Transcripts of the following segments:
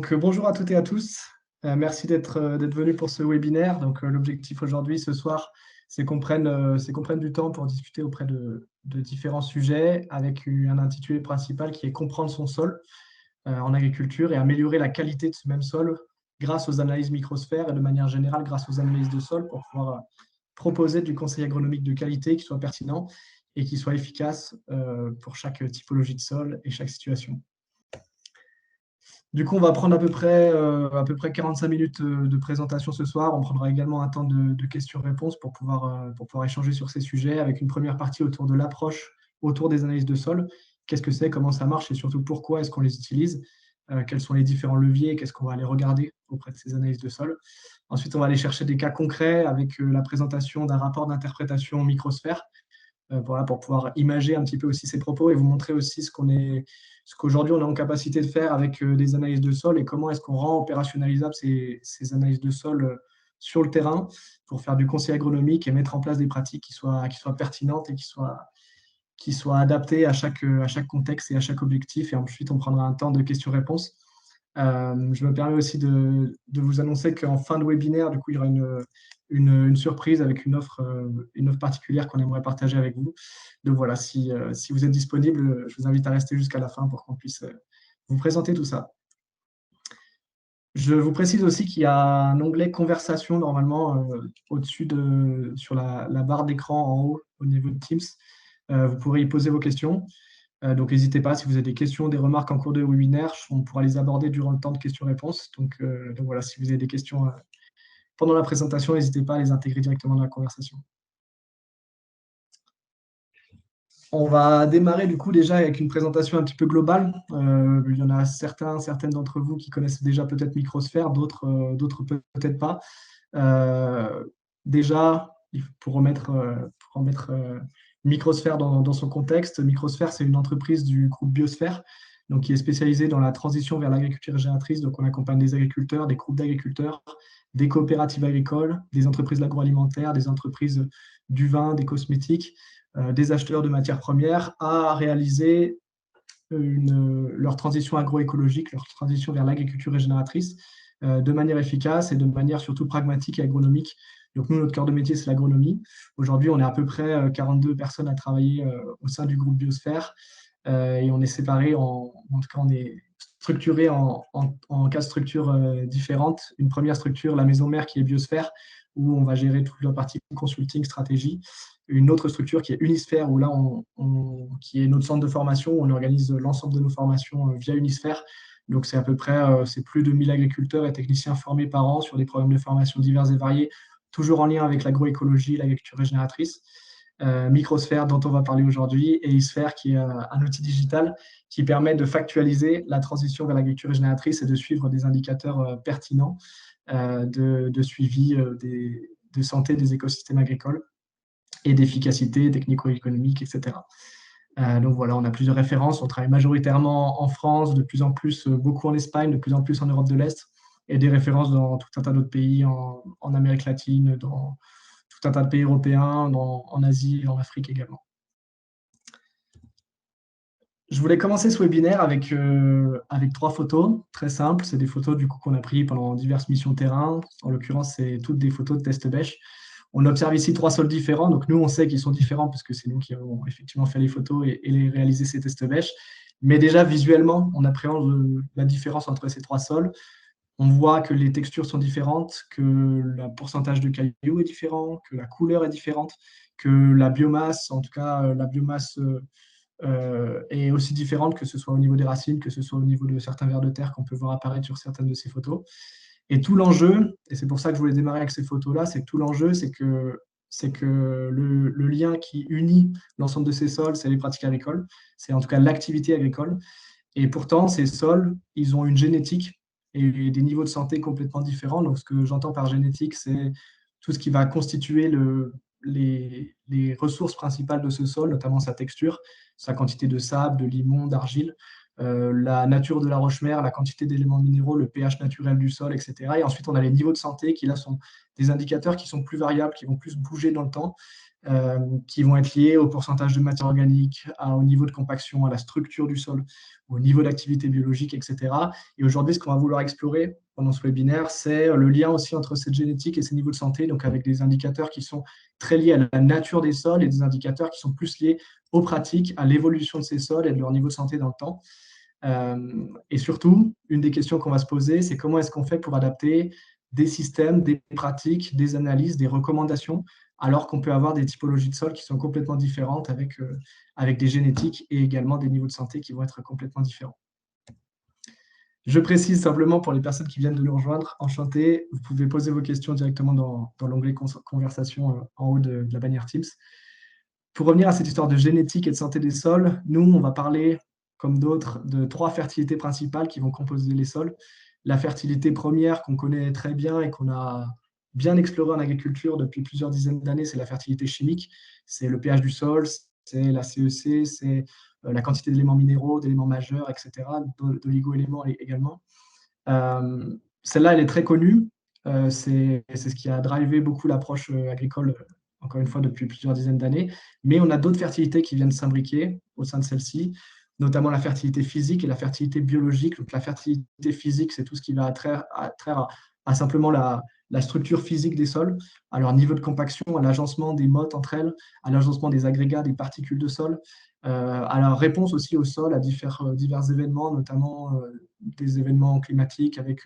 Bonjour à toutes et à tous. Merci d'être venus pour ce webinaire. L'objectif aujourd'hui, ce soir, c'est qu'on prenne du temps pour discuter auprès de différents sujets avec un intitulé principal qui est comprendre son sol en agriculture et améliorer la qualité de ce même sol grâce aux analyses microsphères et de manière générale grâce aux analyses de sol pour pouvoir proposer du conseil agronomique de qualité qui soit pertinent et qui soit efficace pour chaque typologie de sol et chaque situation. Du coup, on va prendre à peu près 45 minutes de présentation ce soir. On prendra également un temps de questions-réponses pour pouvoir échanger sur ces sujets, avec une première partie autour de l'approche autour des analyses de sol. Qu'est-ce que c'est, comment ça marche et surtout pourquoi est-ce qu'on les utilise, quels sont les différents leviers, qu'est-ce qu'on va aller regarder auprès de ces analyses de sol. Ensuite, on va aller chercher des cas concrets avec la présentation d'un rapport d'interprétation microsphère, voilà, pour pouvoir imager un petit peu aussi ces propos et vous montrer aussi ce qu'aujourd'hui on est en capacité de faire avec des analyses de sol et comment est-ce qu'on rend opérationnalisables ces analyses de sol sur le terrain pour faire du conseil agronomique et mettre en place des pratiques qui soient pertinentes et qui soient adaptées à chaque contexte et à chaque objectif. Et ensuite, on prendra un temps de questions-réponses. Je me permets aussi de vous annoncer qu'en fin de webinaire, du coup, il y aura une surprise avec une offre particulière qu'on aimerait partager avec vous. Donc voilà, si vous êtes disponible, je vous invite à rester jusqu'à la fin pour qu'on puisse vous présenter tout ça. Je vous précise aussi qu'il y a un onglet conversation normalement au-dessus sur la barre d'écran en haut au niveau de Teams. Vous pourrez y poser vos questions. Donc, n'hésitez pas, si vous avez des questions, des remarques en cours de webinaire, on pourra les aborder durant le temps de questions-réponses. Donc voilà, si vous avez des questions pendant la présentation, n'hésitez pas à les intégrer directement dans la conversation. On va démarrer du coup déjà avec une présentation un petit peu globale. Il y en a certaines d'entre vous qui connaissent déjà peut-être Microsphère, d'autres peut-être pas. Déjà, pour remettre Microsphère dans son contexte, Microsphère, c'est une entreprise du groupe Biosphère, donc qui est spécialisée dans la transition vers l'agriculture régénératrice. Donc, on accompagne des agriculteurs, des groupes d'agriculteurs, des coopératives agricoles, des entreprises de l'agroalimentaire, des entreprises du vin, des cosmétiques, des acheteurs de matières premières à réaliser leur transition agroécologique, leur transition vers l'agriculture régénératrice de manière efficace et de manière surtout pragmatique et agronomique. Donc nous, notre cœur de métier, c'est l'agronomie. Aujourd'hui, on est à peu près 42 personnes à travailler au sein du groupe Biosphère et on est séparés, en tout cas, on est structuré en 4 structures différentes. Une première structure, la maison mère, qui est Biosphère, où on va gérer toute la partie consulting, stratégie. Une autre structure qui est Unisphère, où là, qui est notre centre de formation, où on organise l'ensemble de nos formations via Unisphère. Donc, c'est à peu près c'est plus de 1000 agriculteurs et techniciens formés par an sur des programmes de formation divers et variés, toujours en lien avec l'agroécologie et l'agriculture régénératrice. Microsphère, dont on va parler aujourd'hui, et eSphère, qui est un outil digital qui permet de factualiser la transition vers l'agriculture régénératrice et de suivre des indicateurs pertinents de suivi de santé des écosystèmes agricoles et d'efficacité technico-économique, etc. Donc voilà, on a plusieurs références. On travaille majoritairement en France, de plus en plus beaucoup en Espagne, de plus en plus en Europe de l'Est, et des références dans tout un tas d'autres pays, en Amérique latine, dans tout un tas de pays européens, en Asie et en Afrique également. Je voulais commencer ce webinaire avec 3 photos très simples. C'est des photos du coup qu'on a prises pendant diverses missions terrain. En l'occurrence, c'est toutes des photos de test bêche. On observe ici 3 sols différents. Donc nous, on sait qu'ils sont différents parce que c'est nous qui avons effectivement fait les photos et les réalisé ces tests bêche. Mais déjà, visuellement, on appréhende la différence entre ces 3 sols. On voit que les textures sont différentes, que le pourcentage de cailloux est différent, que la couleur est différente, que la biomasse, en tout cas la biomasse est aussi différente, que ce soit au niveau des racines, que ce soit au niveau de certains vers de terre qu'on peut voir apparaître sur certaines de ces photos. Et tout l'enjeu, et c'est pour ça que je voulais démarrer avec ces photos-là, c'est que tout l'enjeu, c'est que le lien qui unit l'ensemble de ces sols, c'est les pratiques agricoles, c'est en tout cas l'activité agricole. Et pourtant, ces sols, ils ont une génétique et des niveaux de santé complètement différents. Donc, ce que j'entends par génétique, c'est tout ce qui va constituer les ressources principales de ce sol, notamment sa texture, sa quantité de sable, de limon, d'argile, la nature de la roche-mère, la quantité d'éléments minéraux, le pH naturel du sol, etc. Et ensuite, on a les niveaux de santé qui, là, sont des indicateurs qui sont plus variables, qui vont plus bouger dans le temps. qui vont être liées au pourcentage de matière organique, au niveau de compaction, à la structure du sol, au niveau d'activité biologique, etc. Et aujourd'hui, ce qu'on va vouloir explorer pendant ce webinaire, c'est le lien aussi entre cette génétique et ces niveaux de santé, donc avec des indicateurs qui sont très liés à la nature des sols et des indicateurs qui sont plus liés aux pratiques, à l'évolution de ces sols et de leur niveau de santé dans le temps. Et surtout, une des questions qu'on va se poser, c'est comment est-ce qu'on fait pour adapter des systèmes, des pratiques, des analyses, des recommandations, alors qu'on peut avoir des typologies de sol qui sont complètement différentes avec des génétiques et également des niveaux de santé qui vont être complètement différents. Je précise simplement pour les personnes qui viennent de nous rejoindre, enchanté, vous pouvez poser vos questions directement dans l'onglet conversation en haut de la bannière Teams. Pour revenir à cette histoire de génétique et de santé des sols, nous, on va parler, comme d'autres, de 3 fertilités principales qui vont composer les sols. La fertilité première qu'on connaît très bien et qu'on a bien explorée en agriculture depuis plusieurs dizaines d'années, c'est la fertilité chimique. C'est le pH du sol, c'est la CEC, c'est la quantité d'éléments minéraux, d'éléments majeurs, etc., d'oligo-éléments également. Celle-là, elle est très connue. C'est ce qui a drivé beaucoup l'approche agricole, encore une fois, depuis plusieurs dizaines d'années. Mais on a d'autres fertilités qui viennent s'imbriquer au sein de celle-ci, notamment la fertilité physique et la fertilité biologique. Donc, la fertilité physique, c'est tout ce qui va traire à simplement la structure physique des sols, à leur niveau de compaction, à l'agencement des mottes entre elles, à l'agencement des agrégats, des particules de sol, à la réponse aussi au sol, à divers événements, notamment des événements climatiques avec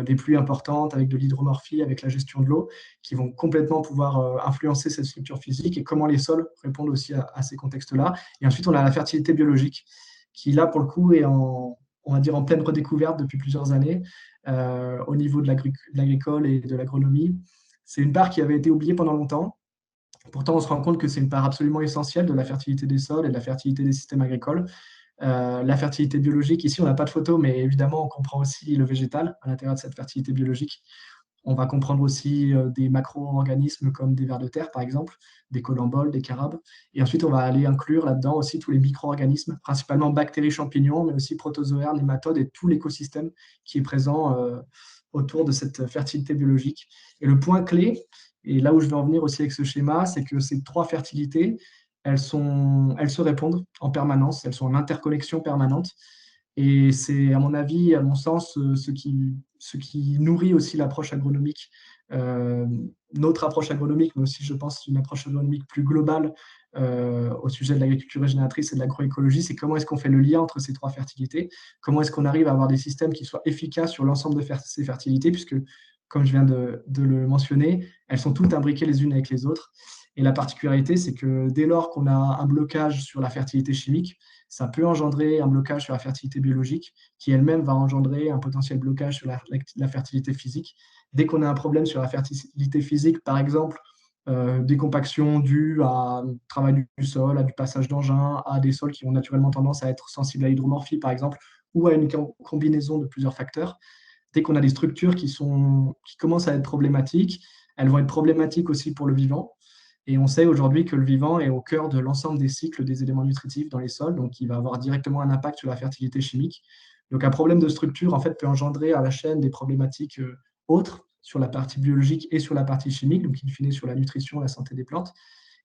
des pluies importantes, avec de l'hydromorphie, avec la gestion de l'eau, qui vont complètement pouvoir influencer cette structure physique et comment les sols répondent aussi à ces contextes-là. Et ensuite, on a la fertilité biologique, qui là, pour le coup, est on va dire, en pleine redécouverte depuis plusieurs années au niveau de l'agricole et de l'agronomie. C'est une part qui avait été oubliée pendant longtemps. Pourtant, on se rend compte que c'est une part absolument essentielle de la fertilité des sols et de la fertilité des systèmes agricoles. La fertilité biologique, ici, on n'a pas de photo, mais évidemment, on comprend aussi le végétal à l'intérieur de cette fertilité biologique. On va comprendre aussi des macro-organismes comme des vers de terre, par exemple, des colamboles, des carabes. Et ensuite, on va aller inclure là-dedans aussi tous les micro-organismes, principalement bactéries, champignons, mais aussi protozoaires, nématodes et tout l'écosystème qui est présent autour de cette fertilité biologique. Et le point clé, et là où je vais en venir aussi avec ce schéma, c'est que ces 3 fertilités, elles se répondent en permanence, elles sont en interconnexion permanente. Et c'est, à mon avis, à mon sens, ce qui nourrit aussi l'approche agronomique, notre approche agronomique, mais aussi, je pense, une approche agronomique plus globale au sujet de l'agriculture régénératrice et de l'agroécologie, c'est comment est-ce qu'on fait le lien entre ces 3 fertilités, comment est-ce qu'on arrive à avoir des systèmes qui soient efficaces sur l'ensemble de ces fertilités, puisque, comme je viens de le mentionner, elles sont toutes imbriquées les unes avec les autres. Et la particularité, c'est que dès lors qu'on a un blocage sur la fertilité chimique, ça peut engendrer un blocage sur la fertilité biologique, qui elle-même va engendrer un potentiel blocage sur la fertilité physique. Dès qu'on a un problème sur la fertilité physique, par exemple, des compactions dues à un travail du sol, à du passage d'engins, à des sols qui ont naturellement tendance à être sensibles à l'hydromorphie, par exemple, ou à une combinaison de plusieurs facteurs. Dès qu'on a des structures qui commencent à être problématiques, elles vont être problématiques aussi pour le vivant. Et on sait aujourd'hui que le vivant est au cœur de l'ensemble des cycles des éléments nutritifs dans les sols, donc il va avoir directement un impact sur la fertilité chimique. Donc un problème de structure en fait, peut engendrer à la chaîne des problématiques autres sur la partie biologique et sur la partie chimique, donc in fine sur la nutrition, la santé des plantes.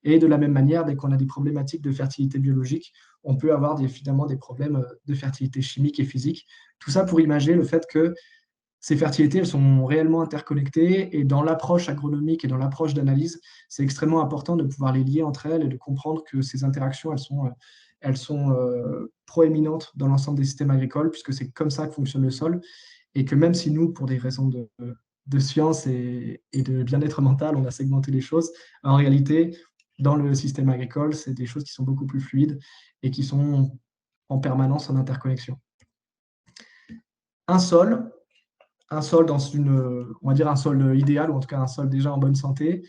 Et de la même manière, dès qu'on a des problématiques de fertilité biologique, on peut avoir évidemment des problèmes de fertilité chimique et physique. Tout ça pour imaginer le fait que ces fertilités, elles sont réellement interconnectées et dans l'approche agronomique et dans l'approche d'analyse, c'est extrêmement important de pouvoir les lier entre elles et de comprendre que ces interactions, elles sont proéminentes dans l'ensemble des systèmes agricoles puisque c'est comme ça que fonctionne le sol et que même si nous, pour des raisons de science et de bien-être mental, on a segmenté les choses, en réalité, dans le système agricole, c'est des choses qui sont beaucoup plus fluides et qui sont en permanence en interconnexion. Un sol dans on va dire un sol idéal, ou en tout cas un sol déjà en bonne santé,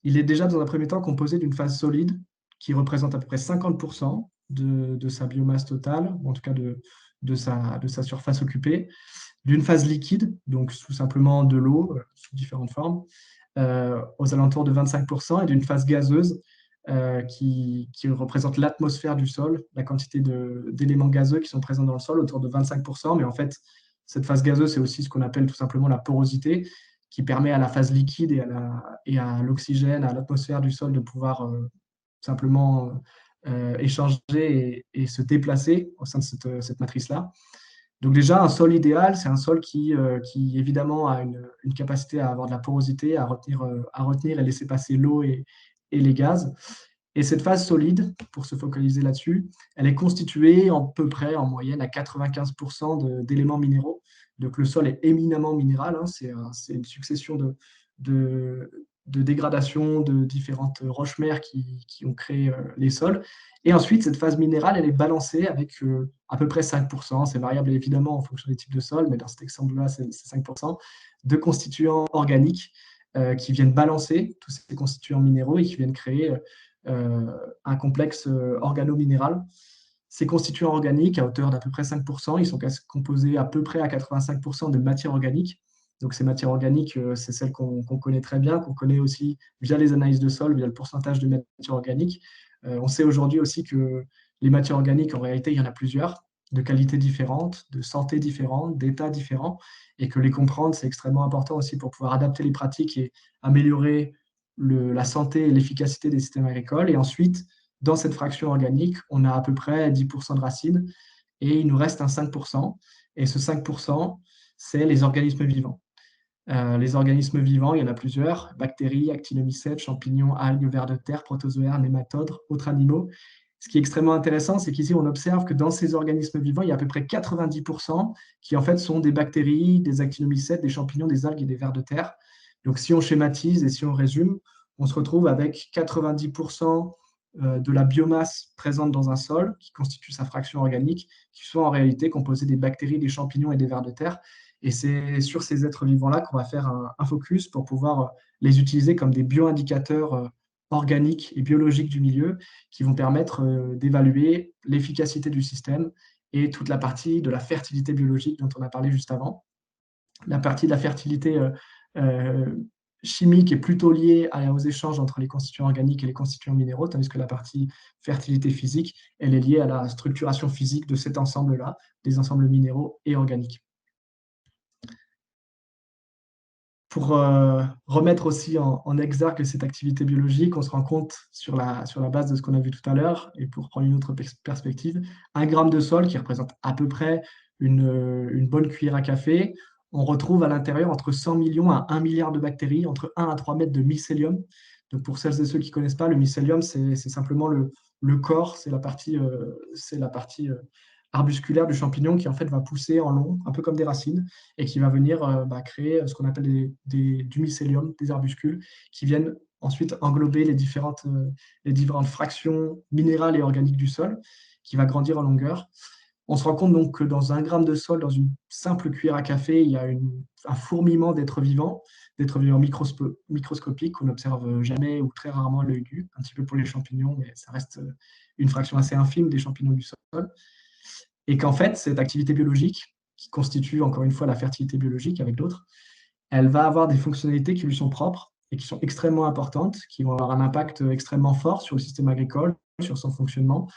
il est déjà dans un premier temps composé d'une phase solide qui représente à peu près 50% de sa biomasse totale, ou en tout cas de sa surface occupée, d'une phase liquide, donc tout simplement de l'eau sous différentes formes, aux alentours de 25%, et d'une phase gazeuse qui représente l'atmosphère du sol, la quantité d'éléments gazeux qui sont présents dans le sol, autour de 25%, mais en fait, cette phase gazeuse, c'est aussi ce qu'on appelle tout simplement la porosité, qui permet à la phase liquide et à l'oxygène, à l'atmosphère du sol de pouvoir simplement échanger et se déplacer au sein de cette matrice-là. Donc déjà, un sol idéal, c'est un sol qui évidemment a une capacité à avoir de la porosité, à retenir et laisser passer l'eau et les gaz. Et cette phase solide, pour se focaliser là-dessus, elle est constituée à peu près en moyenne à 95% d'éléments minéraux. Donc le sol est éminemment minéral, hein, c'est une succession de, de dégradations de différentes roches-mères qui ont créé les sols. Et ensuite, cette phase minérale, elle est balancée avec à peu près 5%, c'est variable évidemment en fonction des types de sols, mais dans cet exemple-là, c'est 5%, de constituants organiques qui viennent balancer tous ces constituants minéraux et qui viennent créer un complexe organo-minéral. Ces constituants organiques, à hauteur d'à peu près 5%, ils sont composés à peu près à 85% de matière organique. Donc ces matières organiques, c'est celles qu'on connaît très bien, qu'on connaît aussi via les analyses de sol, via le pourcentage de matière organique. On sait aujourd'hui aussi que les matières organiques, en réalité, il y en a plusieurs, de qualités différentes, de santé différentes, d'états différents, et que les comprendre, c'est extrêmement important aussi pour pouvoir adapter les pratiques et améliorer la santé et l'efficacité des systèmes agricoles. Et ensuite, dans cette fraction organique, on a à peu près 10% de racines et il nous reste un 5%. Et ce 5%, c'est les organismes vivants. Les organismes vivants, il y en a plusieurs, bactéries, actinomycètes, champignons, algues, vers de terre, protozoaires, nématodes, autres animaux. Ce qui est extrêmement intéressant, c'est qu'ici, on observe que dans ces organismes vivants, il y a à peu près 90% qui, en fait, sont des bactéries, des actinomycètes, des champignons, des algues et des vers de terre. Donc, si on schématise et si on résume, on se retrouve avec 90% de la biomasse présente dans un sol, qui constitue sa fraction organique, qui sont en réalité composées des bactéries, des champignons et des vers de terre. Et c'est sur ces êtres vivants-là qu'on va faire un focus pour pouvoir les utiliser comme des bioindicateurs organiques et biologiques du milieu qui vont permettre d'évaluer l'efficacité du système et toute la partie de la fertilité biologique dont on a parlé juste avant. La partie de la fertilité euh, chimique est plutôt liée aux échanges entre les constituants organiques et les constituants minéraux, tandis que la partie fertilité physique, elle est liée à la structuration physique de cet ensemble-là, des ensembles minéraux et organiques. Pour remettre aussi en exergue cette activité biologique, on se rend compte sur la base de ce qu'on a vu tout à l'heure, et pour prendre une autre perspective, 1 gramme de sol qui représente à peu près une bonne cuillère à café, on retrouve à l'intérieur entre 100 millions à 1 milliard de bactéries, entre 1 à 3 mètres de mycélium. Donc pour celles et ceux qui ne connaissent pas, le mycélium, c'est simplement le corps, c'est la partie arbusculaire du champignon qui en fait va pousser en long, un peu comme des racines, et qui va venir créer ce qu'on appelle du mycélium, des arbuscules, qui viennent ensuite englober les différentes fractions minérales et organiques du sol, qui va grandir en longueur. On se rend compte donc que dans 1 gramme de sol, dans une simple cuillère à café, il y a un fourmillement d'êtres vivants microscopiques qu'on n'observe jamais ou très rarement à l'œil nu, un petit peu pour les champignons, mais ça reste une fraction assez infime des champignons du sol. Et qu'en fait, cette activité biologique, qui constitue encore une fois la fertilité biologique avec d'autres, elle va avoir des fonctionnalités qui lui sont propres et qui sont extrêmement importantes, qui vont avoir un impact extrêmement fort sur le système agricole, sur son fonctionnement,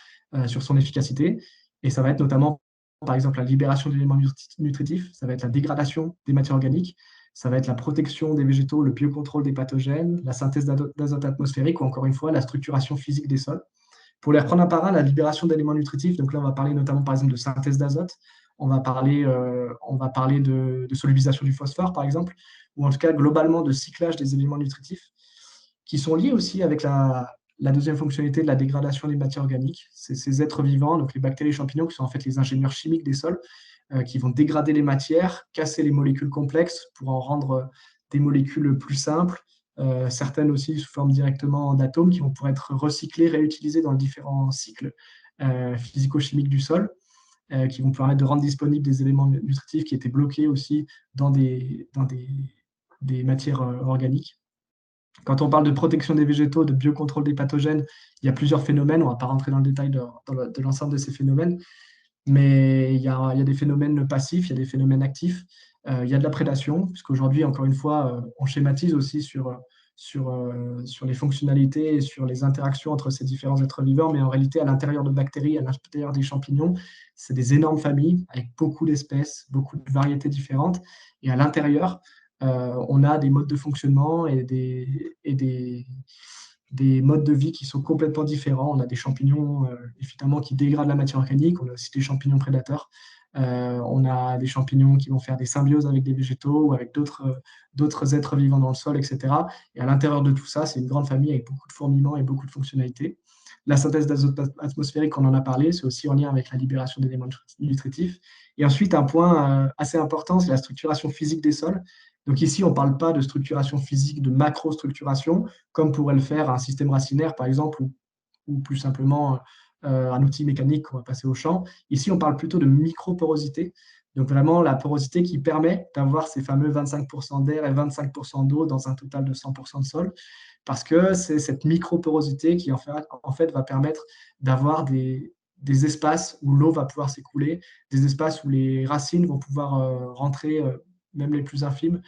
sur son efficacité. Et ça va être notamment, par exemple, la libération d'éléments nutritifs, ça va être la dégradation des matières organiques, ça va être la protection des végétaux, le biocontrôle des pathogènes, la synthèse d'azote atmosphérique ou encore une fois la structuration physique des sols. Pour les reprendre un par un, la libération d'éléments nutritifs, donc là on va parler notamment par exemple de synthèse d'azote, on va parler de solubilisation du phosphore par exemple, ou en tout cas globalement de cyclage des éléments nutritifs, qui sont liés aussi avec la deuxième fonctionnalité de la dégradation des matières organiques. C'est ces êtres vivants, donc les bactéries et champignons, qui sont en fait les ingénieurs chimiques des sols, qui vont dégrader les matières, casser les molécules complexes pour en rendre des molécules plus simples, certaines aussi sous forme directement d'atomes qui vont pouvoir être recyclés, réutilisés dans les différents cycles physico-chimiques du sol, qui vont permettre de rendre disponibles des éléments nutritifs qui étaient bloqués aussi dans des matières organiques. Quand on parle de protection des végétaux, de biocontrôle des pathogènes, il y a plusieurs phénomènes. On ne va pas rentrer dans le détail de l'ensemble de ces phénomènes, mais il y a des phénomènes passifs, il y a des phénomènes actifs. Il y a de la prédation, puisqu'aujourd'hui, encore une fois, on schématise aussi sur les fonctionnalités et sur les interactions entre ces différents êtres vivants, mais en réalité, à l'intérieur de bactéries, à l'intérieur des champignons, c'est des énormes familles avec beaucoup d'espèces, beaucoup de variétés différentes. Et à l'intérieur, on a des modes de fonctionnement et des modes de vie qui sont complètement différents. On a des champignons, évidemment, qui dégradent la matière organique. On a aussi des champignons prédateurs. On a des champignons qui vont faire des symbioses avec des végétaux ou avec d'autres êtres vivants dans le sol, etc. Et à l'intérieur de tout ça, c'est une grande famille avec beaucoup de fourmillements et beaucoup de fonctionnalités. La synthèse d'azote atmosphérique, on en a parlé, c'est aussi en lien avec la libération d'éléments nutritifs. Et ensuite, un point assez important, c'est la structuration physique des sols. Donc ici, on ne parle pas de structuration physique, de macrostructuration, comme pourrait le faire un système racinaire, par exemple, ou plus simplement un outil mécanique qu'on va passer au champ. Ici, on parle plutôt de microporosité. Donc vraiment, la porosité qui permet d'avoir ces fameux 25% d'air et 25% d'eau dans un total de 100% de sol, parce que c'est cette microporosité qui, en fait va permettre d'avoir des espaces où l'eau va pouvoir s'écouler, des espaces où les racines vont pouvoir rentrer, même les plus infimes,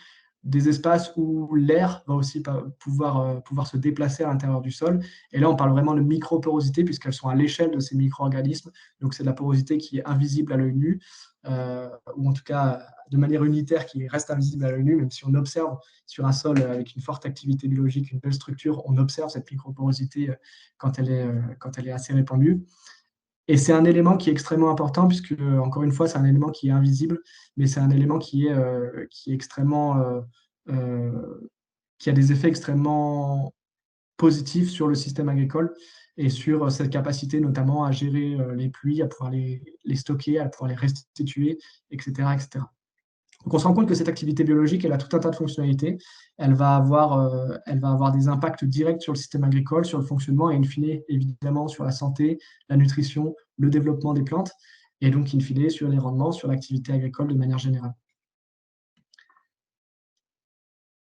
des espaces où l'air va aussi pouvoir se déplacer à l'intérieur du sol. Et là, on parle vraiment de microporosité puisqu'elles sont à l'échelle de ces micro-organismes. Donc, c'est de la porosité qui est invisible à l'œil nu, ou en tout cas de manière unitaire qui reste invisible à l'œil nu, même si on observe sur un sol avec une forte activité biologique, une belle structure, on observe cette microporosité quand elle est assez répandue. Et c'est un élément qui est extrêmement important puisque, encore une fois, c'est un élément qui est invisible, mais c'est un élément qui est extrêmement, qui a des effets extrêmement positifs sur le système agricole et sur cette capacité notamment à gérer les pluies, à pouvoir les stocker, à pouvoir les restituer, etc., etc. Donc on se rend compte que cette activité biologique, elle a tout un tas de fonctionnalités. Elle va avoir des impacts directs sur le système agricole, sur le fonctionnement et in fine, évidemment, sur la santé, la nutrition, le développement des plantes et donc in fine sur les rendements, sur l'activité agricole de manière générale.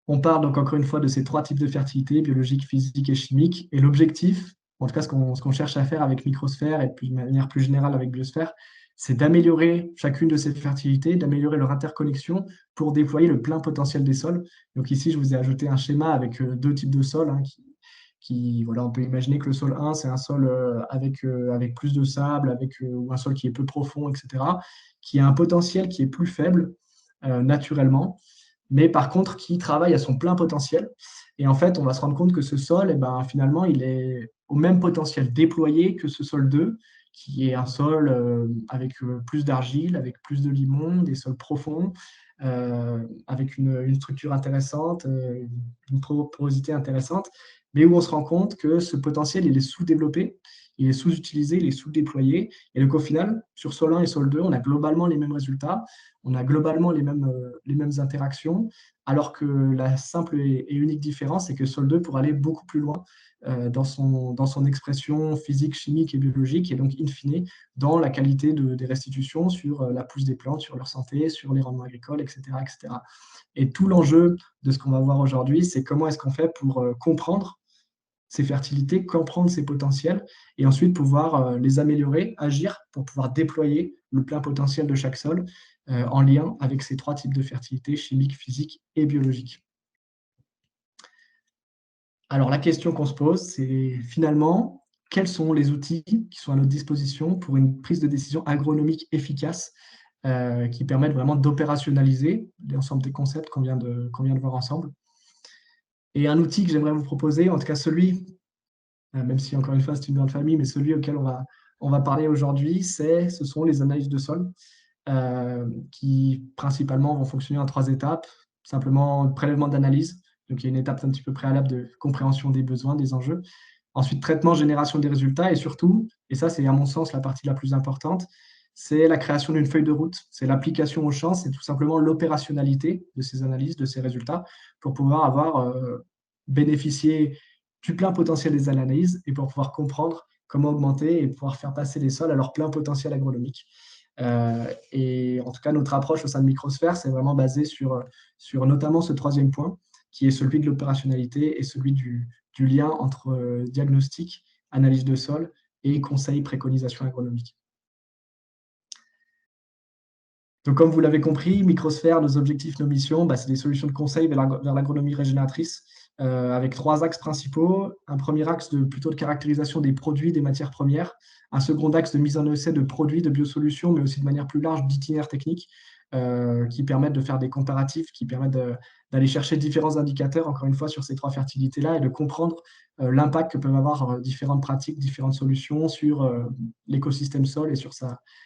On parle donc encore une fois de ces trois types de fertilité, biologique, physique et chimique. Et l'objectif, en tout cas ce qu'on cherche à faire avec Microsphère et de manière plus générale avec Biosphère, c'est d'améliorer chacune de ces fertilités, d'améliorer leur interconnexion pour déployer le plein potentiel des sols. Donc ici, je vous ai ajouté un schéma avec deux types de sols, hein, voilà, on peut imaginer que le sol 1, c'est un sol avec plus de sable, ou un sol qui est peu profond, etc., qui a un potentiel qui est plus faible naturellement, mais par contre qui travaille à son plein potentiel. Et en fait, on va se rendre compte que ce sol, eh ben, finalement, il est au même potentiel déployé que ce sol 2, qui est un sol avec plus d'argile, avec plus de limon, des sols profonds, avec une structure intéressante, une porosité intéressante, mais où on se rend compte que ce potentiel, il est sous-développé, il est sous-utilisé, il est sous-déployé. Et donc, au final, sur sol 1 et sol 2, on a globalement les mêmes résultats, on a globalement les mêmes interactions, alors que la simple et unique différence, c'est que sol 2 pour aller beaucoup plus loin dans son expression physique, chimique et biologique, et donc, in fine, dans la qualité des restitutions sur la pousse des plantes, sur leur santé, sur les rendements agricoles, etc., etc. Et tout l'enjeu de ce qu'on va voir aujourd'hui, c'est comment est-ce qu'on fait pour comprendre ces fertilités, comprendre ces potentiels, et ensuite pouvoir les améliorer, agir pour pouvoir déployer le plein potentiel de chaque sol en lien avec ces trois types de fertilité, chimique, physique et biologique. Alors la question qu'on se pose, c'est finalement, quels sont les outils qui sont à notre disposition pour une prise de décision agronomique efficace qui permettent vraiment d'opérationnaliser l'ensemble des concepts qu'on vient de voir ensemble. Et un outil que j'aimerais vous proposer, en tout cas celui, même si encore une fois c'est une grande famille, mais celui auquel on va parler aujourd'hui, ce sont les analyses de sol, qui principalement vont fonctionner en 3 étapes. Simplement prélèvement d'analyse, donc il y a une étape un petit peu préalable de compréhension des besoins, des enjeux. Ensuite, traitement, génération des résultats, et surtout, et ça c'est à mon sens la partie la plus importante, c'est la création d'une feuille de route, c'est l'application au champ, c'est tout simplement l'opérationnalité de ces analyses, de ces résultats, pour pouvoir avoir bénéficié du plein potentiel des analyses et pour pouvoir comprendre comment augmenter et pouvoir faire passer les sols à leur plein potentiel agronomique. Et en tout cas, notre approche au sein de Microsphère, c'est vraiment basé sur notamment ce troisième point, qui est celui de l'opérationnalité et celui du lien entre diagnostic, analyse de sol et conseil, préconisation agronomique. Donc, comme vous l'avez compris, Microsphère, nos objectifs, nos missions, c'est des solutions de conseil vers l'agronomie régénératrice, avec 3 axes principaux. Un premier axe plutôt de caractérisation des produits, des matières premières. Un second axe de mise en essai de produits, de biosolutions, mais aussi de manière plus large d'itinéraires techniques. qui permettent de faire des comparatifs, qui permettent d'aller chercher différents indicateurs, encore une fois, sur ces trois fertilités-là et de comprendre l'impact que peuvent avoir différentes pratiques, différentes solutions sur l'écosystème sol et sur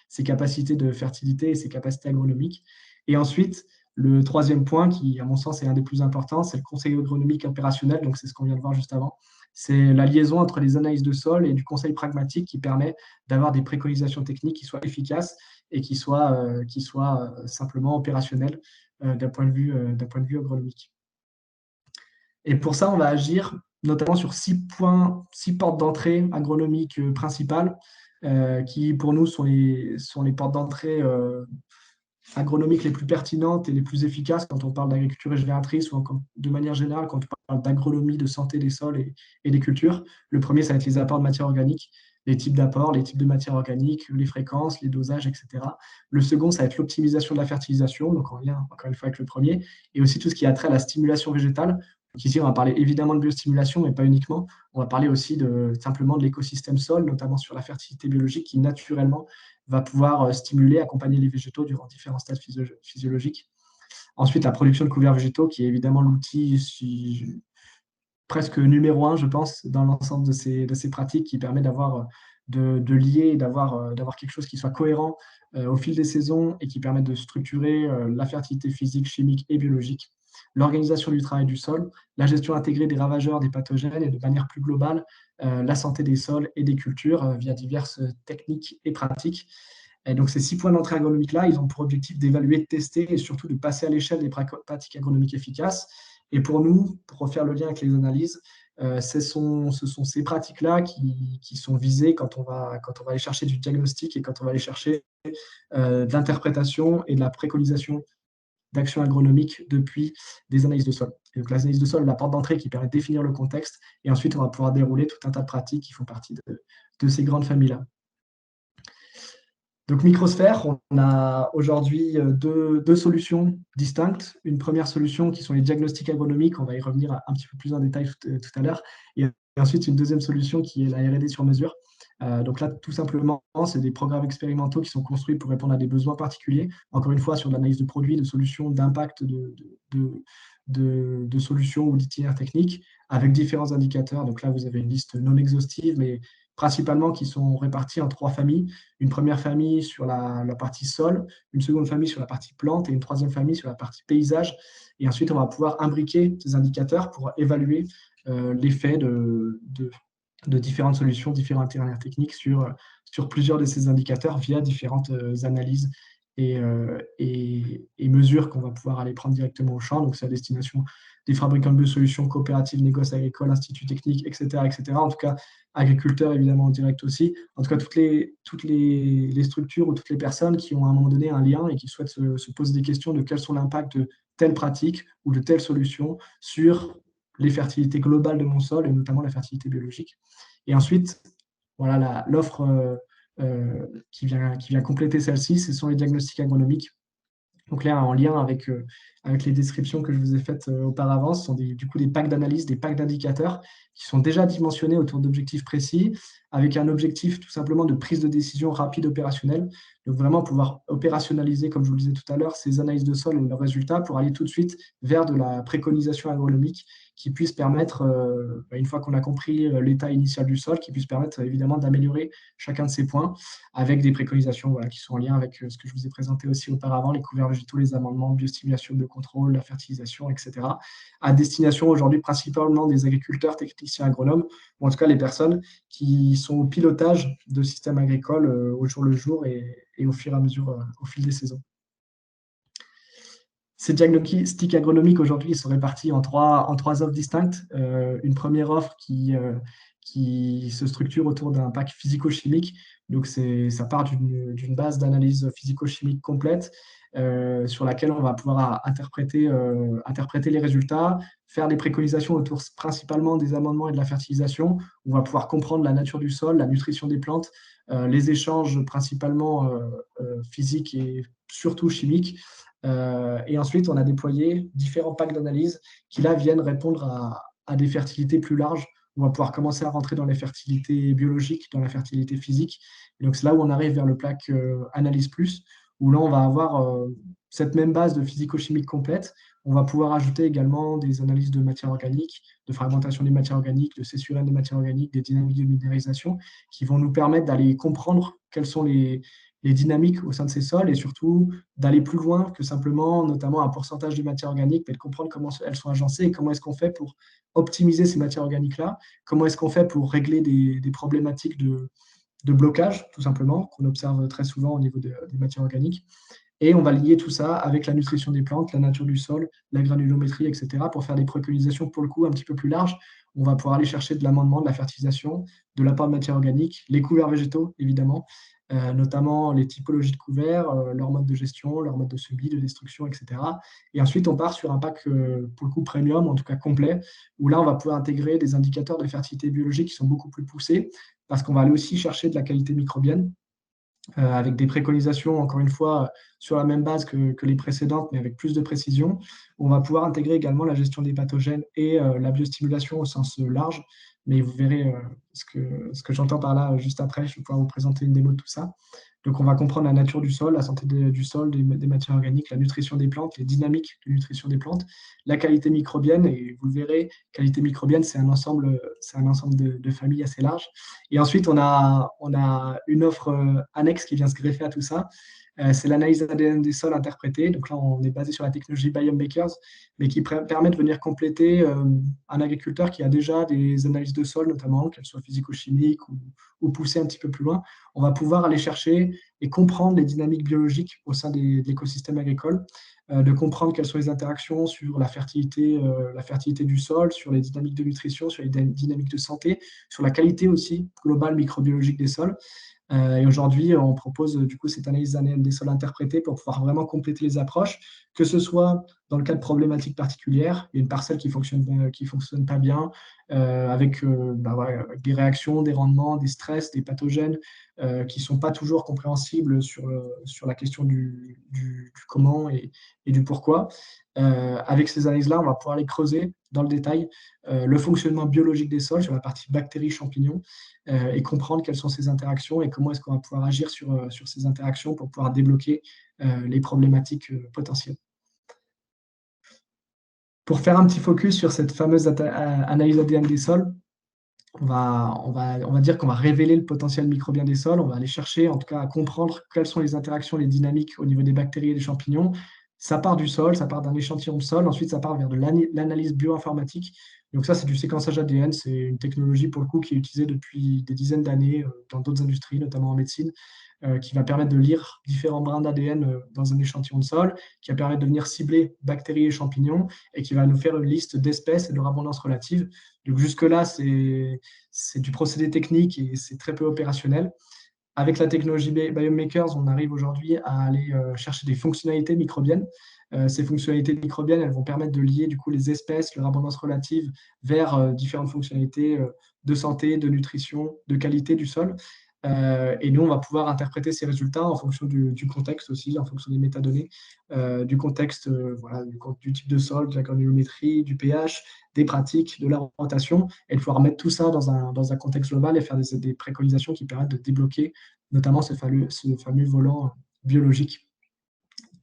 ses capacités de fertilité et ses capacités agronomiques. Et ensuite, le troisième point, qui à mon sens est un des plus importants, c'est le conseil agronomique opérationnel, donc c'est ce qu'on vient de voir juste avant. C'est la liaison entre les analyses de sol et du conseil pragmatique qui permet d'avoir des préconisations techniques qui soient efficaces et qui soient simplement opérationnelles d'un point de vue agronomique. Et pour ça, on va agir notamment sur 6 portes d'entrée agronomiques principales, qui pour nous sont les portes d'entrée agronomiques les plus pertinentes et les plus efficaces quand on parle d'agriculture régénératrice ou de manière générale quand on parle d'agronomie, de santé des sols et des cultures. Le premier, ça va être les apports de matière organique, les types d'apports, les types de matière organique, les fréquences, les dosages, etc. Le second, ça va être l'optimisation de la fertilisation, donc en lien encore une fois avec le premier, et aussi tout ce qui a trait à la stimulation végétale. Donc ici, on va parler évidemment de biostimulation, mais pas uniquement. On va parler aussi simplement de l'écosystème sol, notamment sur la fertilité biologique qui naturellement va pouvoir stimuler, accompagner les végétaux durant différents stades physiologiques. Ensuite, la production de couverts végétaux, qui est évidemment l'outil presque numéro un, je pense, dans l'ensemble de ces pratiques, qui permet de lier et d'avoir quelque chose qui soit cohérent au fil des saisons et qui permet de structurer la fertilité physique, chimique et biologique, l'organisation du travail du sol, la gestion intégrée des ravageurs, des pathogènes et de manière plus globale, la santé des sols et des cultures via diverses techniques et pratiques. Et donc, ces 6 points d'entrée agronomiques-là, ils ont pour objectif d'évaluer, de tester et surtout de passer à l'échelle des pratiques agronomiques efficaces. Et pour nous, pour refaire le lien avec les analyses, ce sont ces pratiques-là qui sont visées quand on va aller chercher du diagnostic et quand on va aller chercher de l'interprétation et de la préconisation d'actions agronomiques depuis des analyses de sol. Et donc, l'analyse de sol est la porte d'entrée qui permet de définir le contexte. Et ensuite, on va pouvoir dérouler tout un tas de pratiques qui font partie de ces grandes familles-là. Donc, Microsphère, on a aujourd'hui deux solutions distinctes. Une première solution qui sont les diagnostics agronomiques, on va y revenir un petit peu plus en détail tout à l'heure. Et ensuite, une deuxième solution qui est la R&D sur mesure. Donc là, tout simplement, c'est des programmes expérimentaux qui sont construits pour répondre à des besoins particuliers. Encore une fois, sur l'analyse de produits, de solutions, d'impact de solutions ou d'itinéraires techniques, avec différents indicateurs. Donc là, vous avez une liste non exhaustive, mais principalement qui sont répartis en 3 familles. Une première famille sur la partie sol, une seconde famille sur la partie plante et une troisième famille sur la partie paysage. Et ensuite, on va pouvoir imbriquer ces indicateurs pour évaluer l'effet de différentes solutions, différents itinéraires techniques sur plusieurs de ces indicateurs via différentes analyses et mesures qu'on va pouvoir aller prendre directement au champ. Donc, c'est à destination des fabricants de biosolutions, coopératives, négoces agricoles, instituts techniques, etc., etc. En tout cas, agriculteurs évidemment en direct aussi. En tout cas, toutes les structures ou toutes les personnes qui ont à un moment donné un lien et qui souhaitent se poser des questions de quels sont l'impact de telle pratique ou de telle solution sur les fertilités globales de mon sol et notamment la fertilité biologique. Et ensuite, voilà l'offre qui vient compléter celle-ci, ce sont les diagnostics agronomiques. Donc là, en lien avec les descriptions que je vous ai faites auparavant, ce sont du coup des packs d'analyse, des packs d'indicateurs qui sont déjà dimensionnés autour d'objectifs précis, avec un objectif tout simplement de prise de décision rapide opérationnelle. Donc vraiment pouvoir opérationnaliser, comme je vous le disais tout à l'heure, ces analyses de sol et leurs résultats pour aller tout de suite vers de la préconisation agronomique qui puisse permettre, une fois qu'on a compris l'état initial du sol, qui puisse permettre évidemment d'améliorer chacun de ces points avec des préconisations qui sont en lien avec ce que je vous ai présenté aussi auparavant, les couverts végétaux, les amendements, biostimulation, de contrôle, la fertilisation, etc. À destination aujourd'hui principalement des agriculteurs, techniciens agronomes, ou en tout cas les personnes qui sont au pilotage de systèmes agricoles au jour le jour et au fur et à mesure, au fil des saisons. Ces diagnostics agronomiques, aujourd'hui, ils sont répartis en trois offres distinctes. Une première offre qui se structure autour d'un pack physico-chimique. Donc, ça part d'une base d'analyse physico-chimique complète sur laquelle on va pouvoir interpréter les résultats, faire des préconisations autour principalement des amendements et de la fertilisation. On va pouvoir comprendre la nature du sol, la nutrition des plantes, les échanges principalement physiques et surtout chimiques. Et ensuite, on a déployé différents packs d'analyse qui, là, viennent répondre à des fertilités plus larges. On va pouvoir commencer à rentrer dans les fertilités biologiques, dans la fertilité physique. Et donc, c'est là où on arrive vers le pack Analyse Plus, où là, on va avoir cette même base de physico-chimique complète, on va pouvoir ajouter également des analyses de matière organique, de fragmentation des matières organiques, de cessurène des matières organiques, des dynamiques de minéralisation, qui vont nous permettre d'aller comprendre quelles sont les dynamiques au sein de ces sols et surtout d'aller plus loin que simplement, notamment un pourcentage de matière organique, mais de comprendre comment elles sont agencées et comment est-ce qu'on fait pour optimiser ces matières organiques-là, comment est-ce qu'on fait pour régler des problématiques de blocage, tout simplement, qu'on observe très souvent au niveau des matières organiques. Et on va lier tout ça avec la nutrition des plantes, la nature du sol, la granulométrie, etc., pour faire des préconisations, pour le coup, un petit peu plus larges. On va pouvoir aller chercher de l'amendement, de la fertilisation, de l'apport de matière organique, les couverts végétaux, évidemment, notamment les typologies de couverts, leur mode de gestion, leur mode de semis, de destruction, etc. Et ensuite, on part sur un pack, pour le coup, premium, en tout cas complet, où là, on va pouvoir intégrer des indicateurs de fertilité biologique qui sont beaucoup plus poussés, parce qu'on va aller aussi chercher de la qualité microbienne, avec des préconisations, encore une fois, sur la même base que les précédentes, mais avec plus de précision. On va pouvoir intégrer également la gestion des pathogènes et la biostimulation au sens large. Mais vous verrez ce que j'entends par là juste après. Je vais pouvoir vous présenter une démo de tout ça. Donc, on va comprendre la nature du sol, la santé du sol, des matières organiques, la nutrition des plantes, les dynamiques de nutrition des plantes, la qualité microbienne. Et vous le verrez, qualité microbienne, c'est un ensemble de familles assez large. Et ensuite, on a une offre annexe qui vient se greffer à tout ça. C'est l'analyse ADN des sols interprétée. Donc là, on est basé sur la technologie Biomakers, mais qui permet de venir compléter un agriculteur qui a déjà des analyses de sol, notamment, qu'elles soient physico-chimiques ou poussées un petit peu plus loin. On va pouvoir aller chercher et comprendre les dynamiques biologiques au sein de l'écosystème agricole, de comprendre quelles sont les interactions sur la fertilité du sol, sur les dynamiques de nutrition, sur les dynamiques de santé, sur la qualité aussi globale microbiologique des sols. Et aujourd'hui, on propose du coup cette analyse ADN des sols interprétée pour pouvoir vraiment compléter les approches, que ce soit dans le cas de problématiques particulières, il y a une parcelle qui fonctionne pas bien, avec voilà, des réactions, des rendements, des stress, des pathogènes qui ne sont pas toujours compréhensibles sur la question du comment et du pourquoi. Avec ces analyses-là, on va pouvoir les creuser dans le détail, le fonctionnement biologique des sols sur la partie bactéries, champignons, et comprendre quelles sont ces interactions et comment est-ce qu'on va pouvoir agir sur ces interactions pour pouvoir débloquer les problématiques potentielles. Pour faire un petit focus sur cette fameuse analyse ADN des sols, on va dire qu'on va révéler le potentiel microbien des sols, on va aller chercher en tout cas à comprendre quelles sont les interactions, les dynamiques au niveau des bactéries et des champignons. Ça part du sol, ça part d'un échantillon de sol, ensuite ça part vers de l'analyse bioinformatique. Donc ça, c'est du séquençage ADN, c'est une technologie pour le coup qui est utilisée depuis des dizaines d'années dans d'autres industries, notamment en médecine, qui va permettre de lire différents brins d'ADN dans un échantillon de sol, qui va permettre de venir cibler bactéries et champignons, et qui va nous faire une liste d'espèces et de leur abondance relative. Donc jusque-là, c'est du procédé technique et c'est très peu opérationnel. Avec la technologie Biomakers, on arrive aujourd'hui à aller chercher des fonctionnalités microbiennes. Ces fonctionnalités microbiennes, elles vont permettre de lier du coup les espèces, leur abondance relative vers différentes fonctionnalités de santé, de nutrition, de qualité du sol. Et nous, on va pouvoir interpréter ces résultats en fonction du contexte aussi, en fonction des métadonnées, du contexte, voilà, du type de sol, de la granulométrie, du pH, des pratiques, de la rotation, et de pouvoir mettre tout ça dans un contexte global et faire des préconisations qui permettent de débloquer notamment ce fameux volant biologique.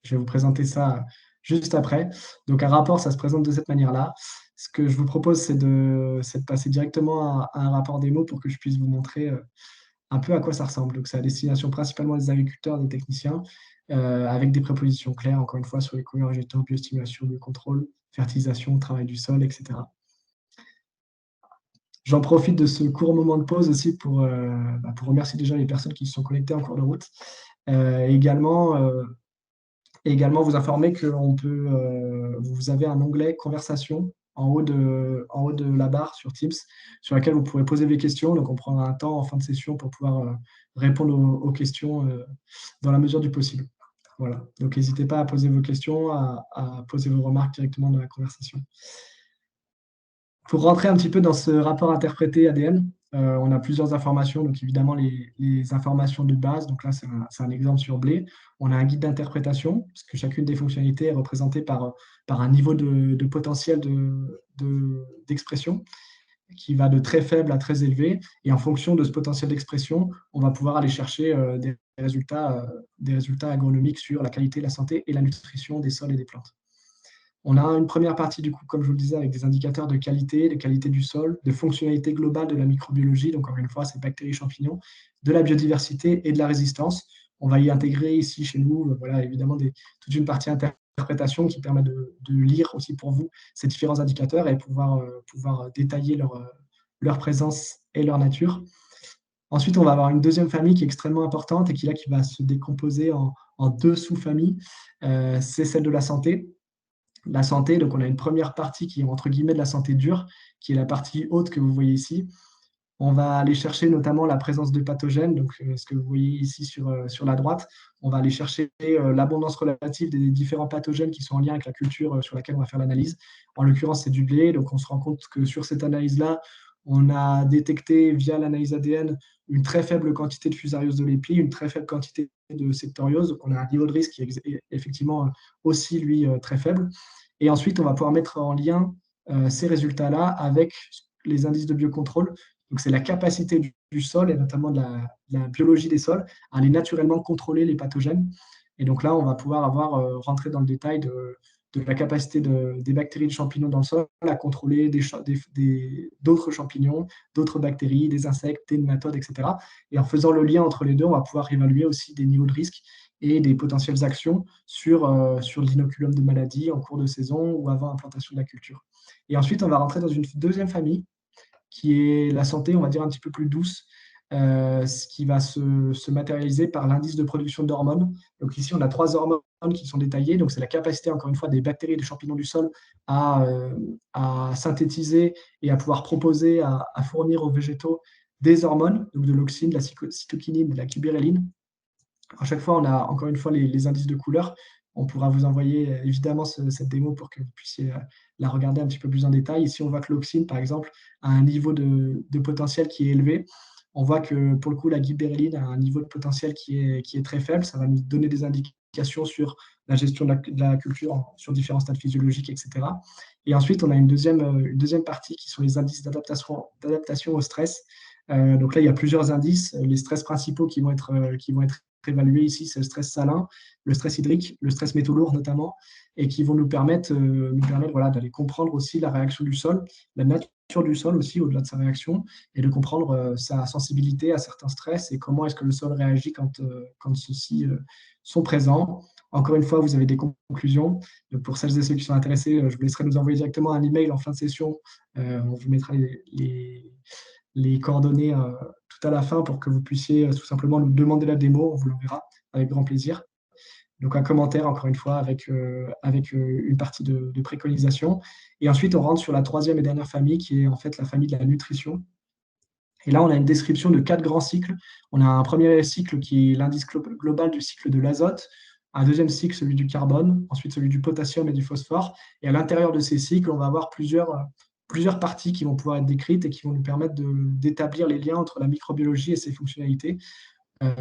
Je vais vous présenter ça juste après. Donc un rapport, ça se présente de cette manière-là. Ce que je vous propose, c'est de passer directement à un rapport démo pour que je puisse vous montrer un peu à quoi ça ressemble. Donc, c'est à destination principalement des agriculteurs, des techniciens, avec des prépositions claires, encore une fois, sur les couverts végétaux, biostimulation, biocontrôle, fertilisation, travail du sol, etc. J'en profite de ce court moment de pause aussi pour remercier déjà les personnes qui se sont connectées en cours de route. Également vous informer que vous avez un onglet conversation en haut de la barre sur Teams, sur laquelle vous pourrez poser des questions. Donc, on prendra un temps en fin de session pour pouvoir répondre aux questions dans la mesure du possible. Voilà. Donc, n'hésitez pas à poser vos questions, à poser vos remarques directement dans la conversation. Pour rentrer un petit peu dans ce rapport interprété ADN, on a plusieurs informations. Donc, évidemment, les informations de base. Donc là, c'est un exemple sur blé. On a un guide d'interprétation, puisque chacune des fonctionnalités est représentée par un niveau de potentiel d'expression. qui va de très faible à très élevé. Et en fonction de ce potentiel d'expression, on va pouvoir aller chercher des résultats agronomiques sur la qualité, la santé et la nutrition des sols et des plantes. On a une première partie, du coup, comme je vous le disais, avec des indicateurs de qualité du sol, de fonctionnalité globale de la microbiologie, donc encore une fois, c'est bactéries, champignons, de la biodiversité et de la résistance. On va y intégrer ici, chez nous, voilà, évidemment, toute une partie interprétation qui permet de lire aussi pour vous ces différents indicateurs et pouvoir détailler leur présence et leur nature. Ensuite, on va avoir une deuxième famille qui est extrêmement importante et qui va se décomposer en deux sous-familles. C'est celle de la santé. La santé, donc on a une première partie qui est entre guillemets de la santé dure, qui est la partie haute que vous voyez ici. On va aller chercher notamment la présence de pathogènes, donc ce que vous voyez ici sur la droite. On va aller chercher l'abondance relative des différents pathogènes qui sont en lien avec la culture sur laquelle on va faire l'analyse. En l'occurrence, c'est du blé, donc on se rend compte que sur cette analyse-là, on a détecté via l'analyse ADN une très faible quantité de fusariose de l'épi, une très faible quantité de septoriose. Donc on a un niveau de risque qui est effectivement aussi, lui, très faible. Et ensuite, on va pouvoir mettre en lien ces résultats-là avec les indices de biocontrôle. Donc, c'est la capacité du sol et notamment de la biologie des sols à aller naturellement contrôler les pathogènes. Et donc là, on va pouvoir rentrer dans le détail de la capacité des bactéries de champignons dans le sol à contrôler d'autres champignons, d'autres bactéries, des insectes, des nématodes, etc. Et en faisant le lien entre les deux, on va pouvoir évaluer aussi des niveaux de risque et des potentielles actions sur l'inoculum de maladies en cours de saison ou avant implantation de la culture. Et ensuite, on va rentrer dans une deuxième famille qui est la santé, on va dire, un petit peu plus douce, ce qui va se matérialiser par l'indice de production d'hormones. Donc ici, on a 3 hormones qui sont détaillées. Donc c'est la capacité, encore une fois, des bactéries et des champignons du sol à synthétiser et à pouvoir proposer, à fournir aux végétaux des hormones, donc de l'auxine, de la cytokinine, de la gibberelline. À chaque fois, on a encore une fois les indices de couleur. On pourra vous envoyer évidemment cette démo pour que vous puissiez la regarder un petit peu plus en détail. Ici, on voit que l'auxine, par exemple, a un niveau de potentiel qui est élevé. On voit que pour le coup, la gibberelline a un niveau de potentiel qui est très faible. Ça va nous donner des indications sur la gestion de la culture sur différents stades physiologiques, etc. Et ensuite, on a une deuxième partie qui sont les indices d'adaptation au stress. Donc là, il y a plusieurs indices. Les stress principaux qui vont être évalués ici, c'est le stress salin, le stress hydrique, le stress métaux lourds notamment, et qui vont nous permettre voilà, d'aller comprendre aussi la réaction du sol, la nature du sol aussi au-delà de sa réaction, et de comprendre sa sensibilité à certains stress et comment est-ce que le sol réagit quand ceux-ci sont présents. Encore une fois, vous avez des conclusions. Donc pour celles et ceux qui sont intéressés, je vous laisserai nous envoyer directement un email en fin de session. On vous mettra les coordonnées tout à la fin pour que vous puissiez tout simplement nous demander la démo, on vous l'enverra avec grand plaisir. Donc un commentaire, encore une fois, avec une partie de préconisation. Et ensuite, on rentre sur la troisième et dernière famille, qui est en fait la famille de la nutrition. Et là, on a une description de 4 grands cycles. On a un premier cycle qui est l'indice global du cycle de l'azote, un deuxième cycle, celui du carbone, ensuite celui du potassium et du phosphore. Et à l'intérieur de ces cycles, on va avoir plusieurs parties qui vont pouvoir être décrites et qui vont nous permettre d'établir les liens entre la microbiologie et ses fonctionnalités.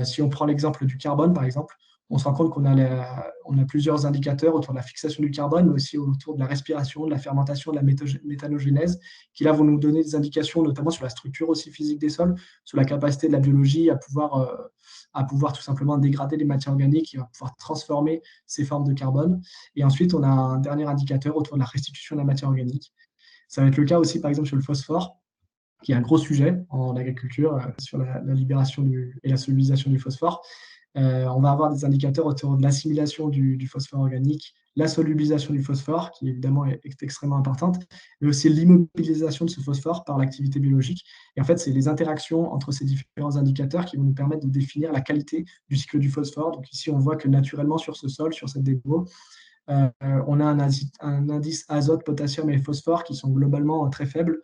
Si on prend l'exemple du carbone, par exemple, on se rend compte qu'on a plusieurs indicateurs autour de la fixation du carbone, mais aussi autour de la respiration, de la fermentation, de la méthanogénèse, qui là vont nous donner des indications, notamment sur la structure aussi physique des sols, sur la capacité de la biologie à pouvoir tout simplement dégrader les matières organiques et à pouvoir transformer ces formes de carbone. Et ensuite, on a un dernier indicateur autour de la restitution de la matière organique. Ça va être le cas aussi, par exemple, sur le phosphore, qui est un gros sujet en agriculture, sur la libération et la solubilisation du phosphore. On va avoir des indicateurs autour de l'assimilation du phosphore organique, la solubilisation du phosphore, qui évidemment est extrêmement importante, mais aussi l'immobilisation de ce phosphore par l'activité biologique. Et en fait, c'est les interactions entre ces différents indicateurs qui vont nous permettre de définir la qualité du cycle du phosphore. Donc ici, on voit que naturellement sur ce sol, sur cette démo, on a un indice azote, potassium et phosphore qui sont globalement très faibles.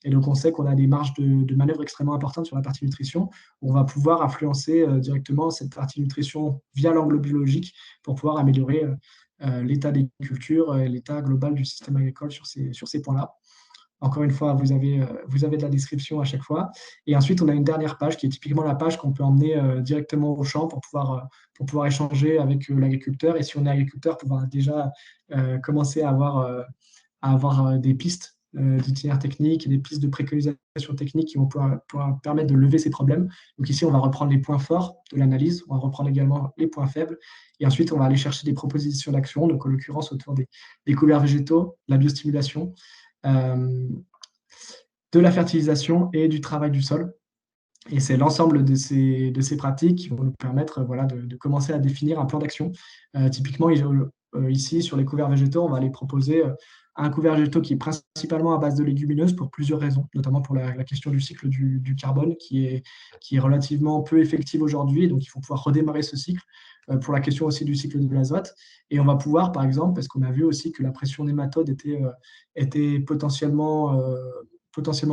Et donc, on sait qu'on a des marges de manœuvre extrêmement importantes sur la partie nutrition. On va pouvoir influencer directement cette partie nutrition via l'angle biologique pour pouvoir améliorer l'état des cultures et l'état global du système agricole sur ces points-là. Encore une fois, vous avez de la description à chaque fois. Et ensuite, on a une dernière page qui est typiquement la page qu'on peut emmener directement au champ pour pouvoir échanger avec l'agriculteur. Et si on est agriculteur, pouvoir déjà commencer à avoir des pistes d'itinéraires techniques et des pistes de préconisation technique qui vont pouvoir permettre de lever ces problèmes. Donc ici, on va reprendre les points forts de l'analyse, on va reprendre également les points faibles, et ensuite, on va aller chercher des propositions d'action, donc en l'occurrence autour des couverts végétaux, la biostimulation, de la fertilisation et du travail du sol. Et c'est l'ensemble de ces pratiques qui vont nous permettre voilà, de commencer à définir un plan d'action. Typiquement, ici, sur les couverts végétaux, on va aller proposer un couvert végétaux qui est principalement à base de légumineuses pour plusieurs raisons, notamment pour la question du cycle du carbone qui est relativement peu effective aujourd'hui, donc il faut pouvoir redémarrer ce cycle, pour la question aussi du cycle de l'azote. Et on va pouvoir, par exemple, parce qu'on a vu aussi que la pression nématode était potentiellement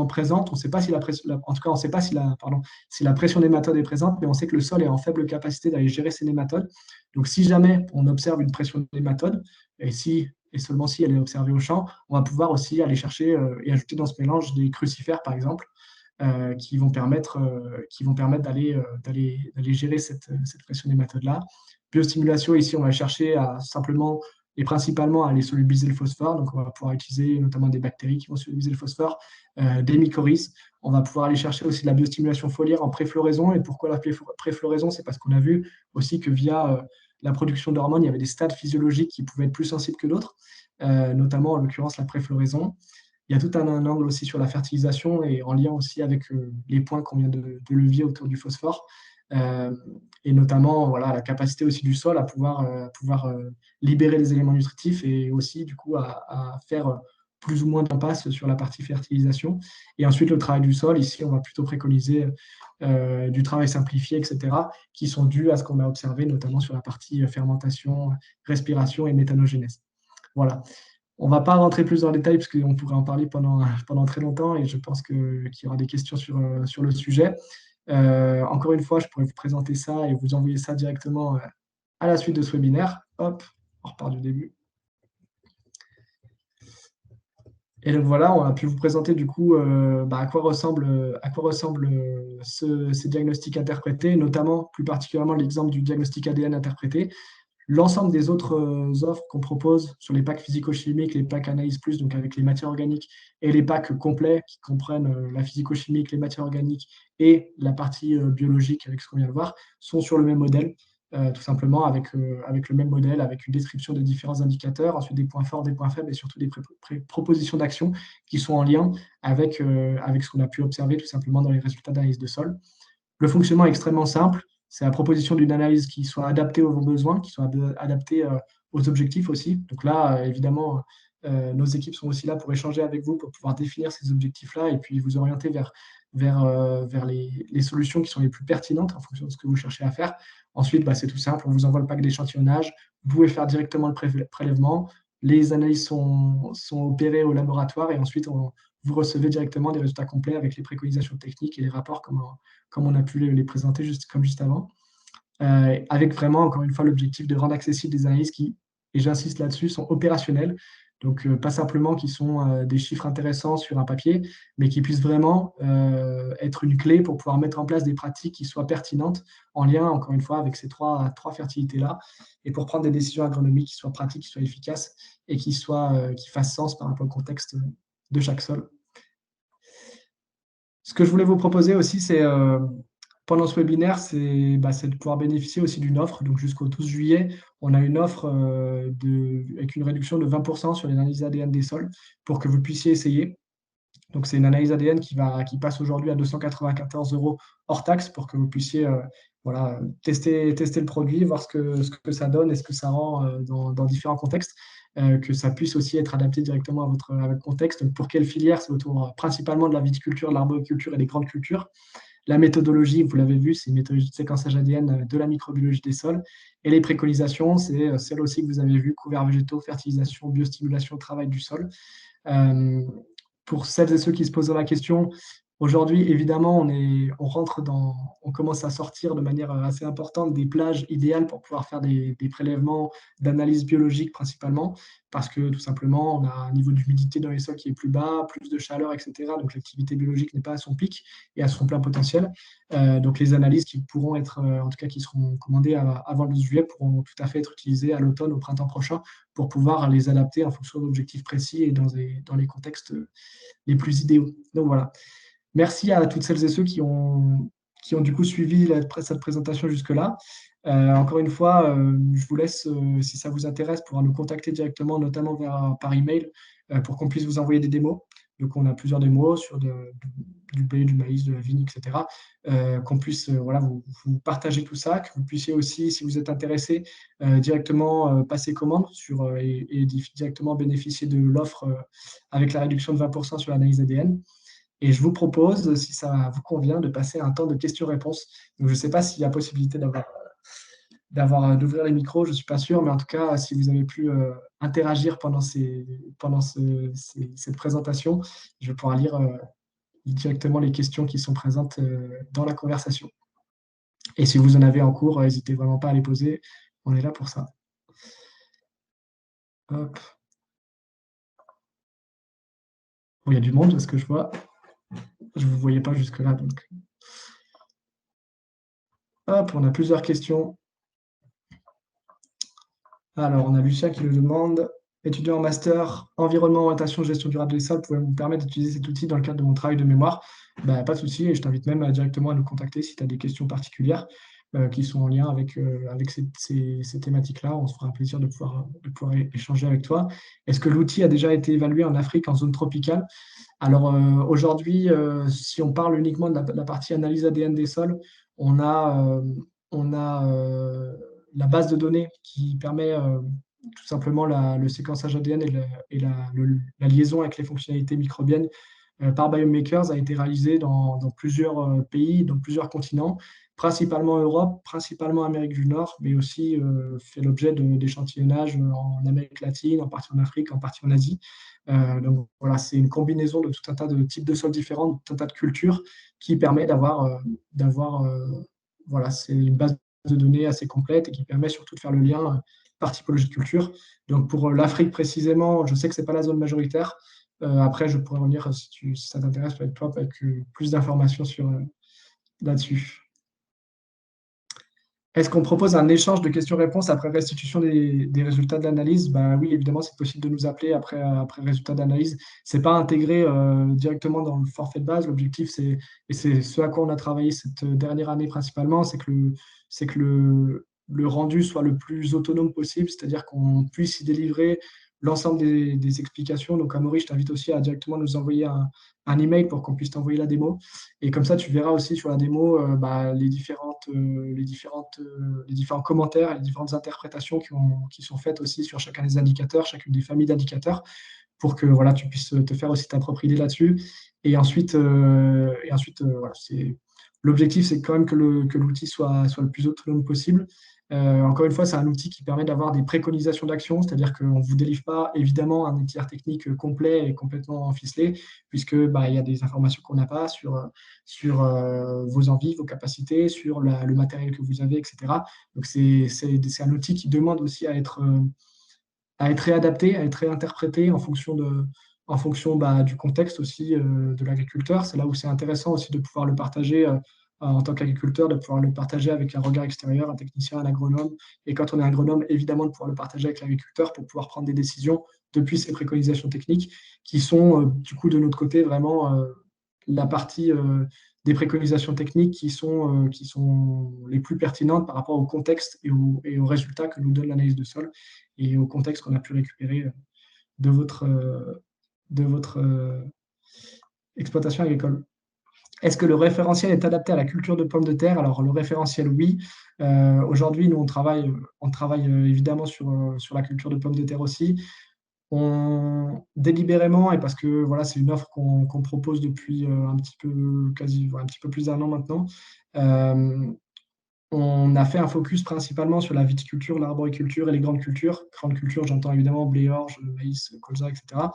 présente. On ne sait pas si en tout cas, on sait pas si la pression nématode est présente, mais on sait que le sol est en faible capacité d'aller gérer ces nématodes. Donc, si jamais on observe une pression nématode, et seulement si elle est observée au champ, on va pouvoir aussi aller chercher et ajouter dans ce mélange des crucifères, par exemple, qui vont permettre d'aller gérer cette pression nématode-là. Biostimulation, ici, on va chercher à simplement et principalement à aller solubiliser le phosphore. Donc, on va pouvoir utiliser notamment des bactéries qui vont solubiliser le phosphore, des mycorhizes. On va pouvoir aller chercher aussi de la biostimulation foliaire en préfloraison. Et pourquoi la préfloraison? C'est parce qu'on a vu aussi que via la production d'hormones, il y avait des stades physiologiques qui pouvaient être plus sensibles que d'autres, notamment en l'occurrence la préfloraison. Il y a tout un angle aussi sur la fertilisation et en lien aussi avec les points qu'on vient de levier autour du phosphore. Et notamment voilà, la capacité aussi du sol à pouvoir libérer les éléments nutritifs et aussi du coup à faire plus ou moins d'impasse sur la partie fertilisation. Et ensuite, le travail du sol, ici, on va plutôt préconiser du travail simplifié, etc., qui sont dus à ce qu'on a observé, notamment sur la partie fermentation, respiration et méthanogénèse. Voilà. On ne va pas rentrer plus dans le détail parce qu'on pourrait en parler pendant très longtemps et je pense qu'il y aura des questions sur le sujet. Encore une fois, je pourrais vous présenter ça et vous envoyer ça directement à la suite de ce webinaire. Hop, on repart du début. Et donc voilà, on a pu vous présenter du coup à quoi ressemblent ces diagnostics interprétés, notamment plus particulièrement l'exemple du diagnostic ADN interprété. L'ensemble des autres offres qu'on propose sur les packs physico-chimiques, les packs Analyse Plus, donc avec les matières organiques, et les packs complets qui comprennent la physico-chimique, les matières organiques et la partie biologique avec ce qu'on vient de voir, sont sur le même modèle, tout simplement avec le même modèle, avec une description des différents indicateurs, ensuite des points forts, des points faibles et surtout des propositions d'action qui sont en lien avec ce qu'on a pu observer tout simplement dans les résultats d'analyse de sol. Le fonctionnement est extrêmement simple. C'est la proposition d'une analyse qui soit adaptée aux besoins, qui soit adaptée aux objectifs aussi. Donc là, évidemment, nos équipes sont aussi là pour échanger avec vous, pour pouvoir définir ces objectifs-là et puis vous orienter vers les solutions qui sont les plus pertinentes en fonction de ce que vous cherchez à faire. Ensuite, c'est tout simple, on vous envoie le pack d'échantillonnage, vous pouvez faire directement le prélèvement, les analyses sont opérées au laboratoire et ensuite vous recevez directement des résultats complets avec les préconisations techniques et les rapports comme on a pu les présenter juste avant, avec vraiment, encore une fois, l'objectif de rendre accessibles des analyses qui, et j'insiste là-dessus, sont opérationnelles. Donc, pas simplement qui sont des chiffres intéressants sur un papier, mais qui puissent vraiment être une clé pour pouvoir mettre en place des pratiques qui soient pertinentes en lien, encore une fois, avec ces trois fertilités-là, et pour prendre des décisions agronomiques qui soient pratiques, qui soient efficaces et qui fassent sens par rapport au contexte de chaque sol. Ce que je voulais vous proposer aussi, c'est pendant ce webinaire, c'est de pouvoir bénéficier aussi d'une offre. Donc jusqu'au 12 juillet, on a une offre avec une réduction de 20% sur les analyses ADN des sols pour que vous puissiez essayer. Donc c'est une analyse ADN qui passe aujourd'hui à 294 € hors taxe pour que vous puissiez tester le produit, voir ce que ça donne et ce que ça rend dans différents contextes. Que ça puisse aussi être adapté directement à votre contexte. Donc, pour quelle filière? C'est autour principalement de la viticulture, de l'arboriculture et des grandes cultures. La méthodologie, vous l'avez vu, c'est une méthodologie de séquençage ADN de la microbiologie des sols. Et les préconisations, c'est celle aussi que vous avez vu, couverts végétaux, fertilisation, biostimulation, travail du sol. Pour celles et ceux qui se posent la question, Aujourd'hui, évidemment, on commence à sortir de manière assez importante des plages idéales pour pouvoir faire des prélèvements d'analyse biologique principalement, parce que tout simplement, on a un niveau d'humidité dans les sols qui est plus bas, plus de chaleur, etc. Donc l'activité biologique n'est pas à son pic et à son plein potentiel. Donc les analyses qui pourront être, en tout cas qui seront commandées avant le 12 juillet, pourront tout à fait être utilisées à l'automne, au printemps prochain, pour pouvoir les adapter en fonction d'objectifs précis et dans les contextes les plus idéaux. Donc voilà. Merci à toutes celles et ceux qui ont du coup suivi cette présentation jusque-là. Encore une fois, je vous laisse, si ça vous intéresse, pouvoir nous contacter directement, notamment par email, pour qu'on puisse vous envoyer des démos. Donc, on a plusieurs démos sur du blé, du maïs, de la vigne, etc. Qu'on puisse voilà, vous partager tout ça, que vous puissiez aussi, si vous êtes intéressé, directement passer commande et directement bénéficier de l'offre avec la réduction de 20% sur l'analyse ADN. Et je vous propose, si ça vous convient, de passer un temps de questions-réponses. Donc, je ne sais pas s'il y a possibilité d'ouvrir les micros, je ne suis pas sûr, mais en tout cas, si vous avez pu interagir pendant cette présentation, je vais pouvoir lire directement les questions qui sont présentes dans la conversation. Et si vous en avez en cours, n'hésitez vraiment pas à les poser. On est là pour ça. Hop. Bon, il y a du monde, parce que je vois. Je ne vous voyais pas jusque-là. Donc. Hop, on a plusieurs questions. Alors, on a Lucien qui le demande. Étudiant en master, environnement, orientation, gestion durable des sols, pouvez-vous me permettre d'utiliser cet outil dans le cadre de mon travail de mémoire? Bah, pas de souci, et je t'invite même directement à nous contacter si tu as des questions particulières qui sont en lien avec ces thématiques-là. On se fera un plaisir de pouvoir échanger avec toi. Est-ce que l'outil a déjà été évalué en Afrique, en zone tropicale? Alors aujourd'hui, si on parle uniquement de la partie analyse ADN des sols, on a la base de données qui permet tout simplement le séquençage ADN et la liaison avec les fonctionnalités microbiennes par Biomakers a été réalisée dans plusieurs pays, dans plusieurs continents, principalement Europe, principalement Amérique du Nord, mais aussi fait l'objet d'échantillonnage en Amérique latine, en partie en Afrique, en partie en Asie. Donc voilà, c'est une combinaison de tout un tas de types de sols différents, de tout un tas de cultures qui permet voilà, c'est une base de données assez complète et qui permet surtout de faire le lien par typologie de culture. Donc pour l'Afrique précisément, je sais que ce n'est pas la zone majoritaire. Après, je pourrais revenir si ça t'intéresse avec toi avec plus d'informations là-dessus. Est-ce qu'on propose un échange de questions-réponses après restitution des résultats de l'analyse? Bah oui, évidemment, c'est possible de nous appeler après résultat d'analyse. Ce n'est pas intégré directement dans le forfait de base. L'objectif, et c'est ce à quoi on a travaillé cette dernière année principalement, c'est que le rendu soit le plus autonome possible, c'est-à-dire qu'on puisse y délivrer l'ensemble des explications. Donc, Amaury, je t'invite aussi à directement nous envoyer un email pour qu'on puisse t'envoyer la démo. Et comme ça, tu verras aussi sur la démo les différents commentaires et les différentes interprétations qui sont faites aussi sur chacun des indicateurs, chacune des familles d'indicateurs, pour que voilà, tu puisses te faire aussi ta propre idée là-dessus. Et ensuite, voilà, l'objectif, c'est quand même que l'outil soit le plus autonome possible. Encore une fois, c'est un outil qui permet d'avoir des préconisations d'action, c'est-à-dire qu'on ne vous délivre pas évidemment un étiquette technique complet et complètement ficelé, puisque il y a des informations qu'on n'a pas sur vos envies, vos capacités, sur le matériel que vous avez, etc. Donc c'est un outil qui demande aussi à être réadapté, à être réinterprété en fonction du contexte aussi de l'agriculteur. C'est là où c'est intéressant aussi de pouvoir le partager en tant qu'agriculteur, de pouvoir le partager avec un regard extérieur, un technicien, un agronome. Et quand on est agronome, évidemment, de pouvoir le partager avec l'agriculteur pour pouvoir prendre des décisions depuis ces préconisations techniques qui sont, du coup, de notre côté, vraiment la partie des préconisations techniques qui sont les plus pertinentes par rapport au contexte et aux résultats que nous donne l'analyse de sol et au contexte qu'on a pu récupérer de votre exploitation agricole. Est-ce que le référentiel est adapté à la culture de pommes de terre? Alors, le référentiel, oui. Aujourd'hui, nous, on travaille évidemment sur la culture de pommes de terre aussi. Délibérément, et parce que voilà, c'est une offre qu'on propose depuis un petit peu plus d'un an maintenant, on a fait un focus principalement sur la viticulture, l'arboriculture et les grandes cultures. Grandes cultures, j'entends évidemment blé, orge, maïs, colza, etc.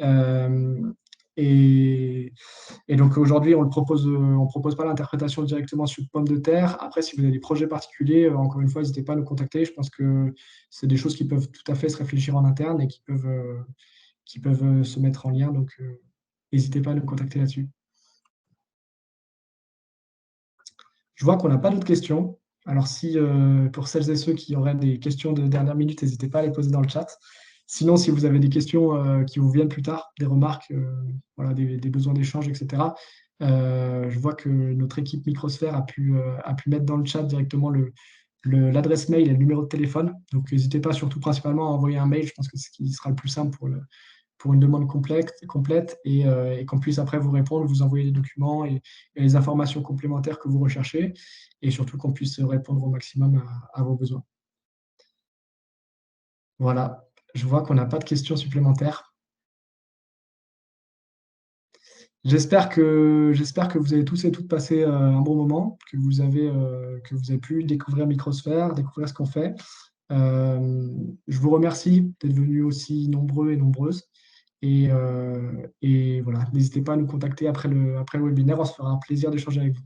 Euh, Et, et donc aujourd'hui, on propose pas l'interprétation directement sur pomme de terre. Après, si vous avez des projets particuliers, encore une fois, n'hésitez pas à nous contacter. Je pense que c'est des choses qui peuvent tout à fait se réfléchir en interne et qui peuvent se mettre en lien. Donc, n'hésitez pas à nous contacter là-dessus. Je vois qu'on n'a pas d'autres questions. Alors si, pour celles et ceux qui auraient des questions de dernière minute, n'hésitez pas à les poser dans le chat. Sinon, si vous avez des questions, qui vous viennent plus tard, des remarques, voilà, des besoins d'échange et cetera, je vois que notre équipe Microsphère a pu mettre dans le chat directement l'adresse mail et le numéro de téléphone. Donc n'hésitez pas surtout principalement à envoyer un mail. Je pense que c'est ce qui sera le plus simple pour une demande complète et qu'on puisse après vous répondre, vous envoyer les documents et les informations complémentaires que vous recherchez et surtout qu'on puisse répondre au maximum à vos besoins. Voilà, je vois qu'on n'a pas de questions supplémentaires. J'espère que vous avez tous et toutes passé un bon moment, que vous avez pu découvrir Microsphère, découvrir ce qu'on fait. Je vous remercie d'être venus aussi nombreux et nombreuses. Et voilà, n'hésitez pas à nous contacter après le webinaire, on se fera un plaisir d'échanger avec vous.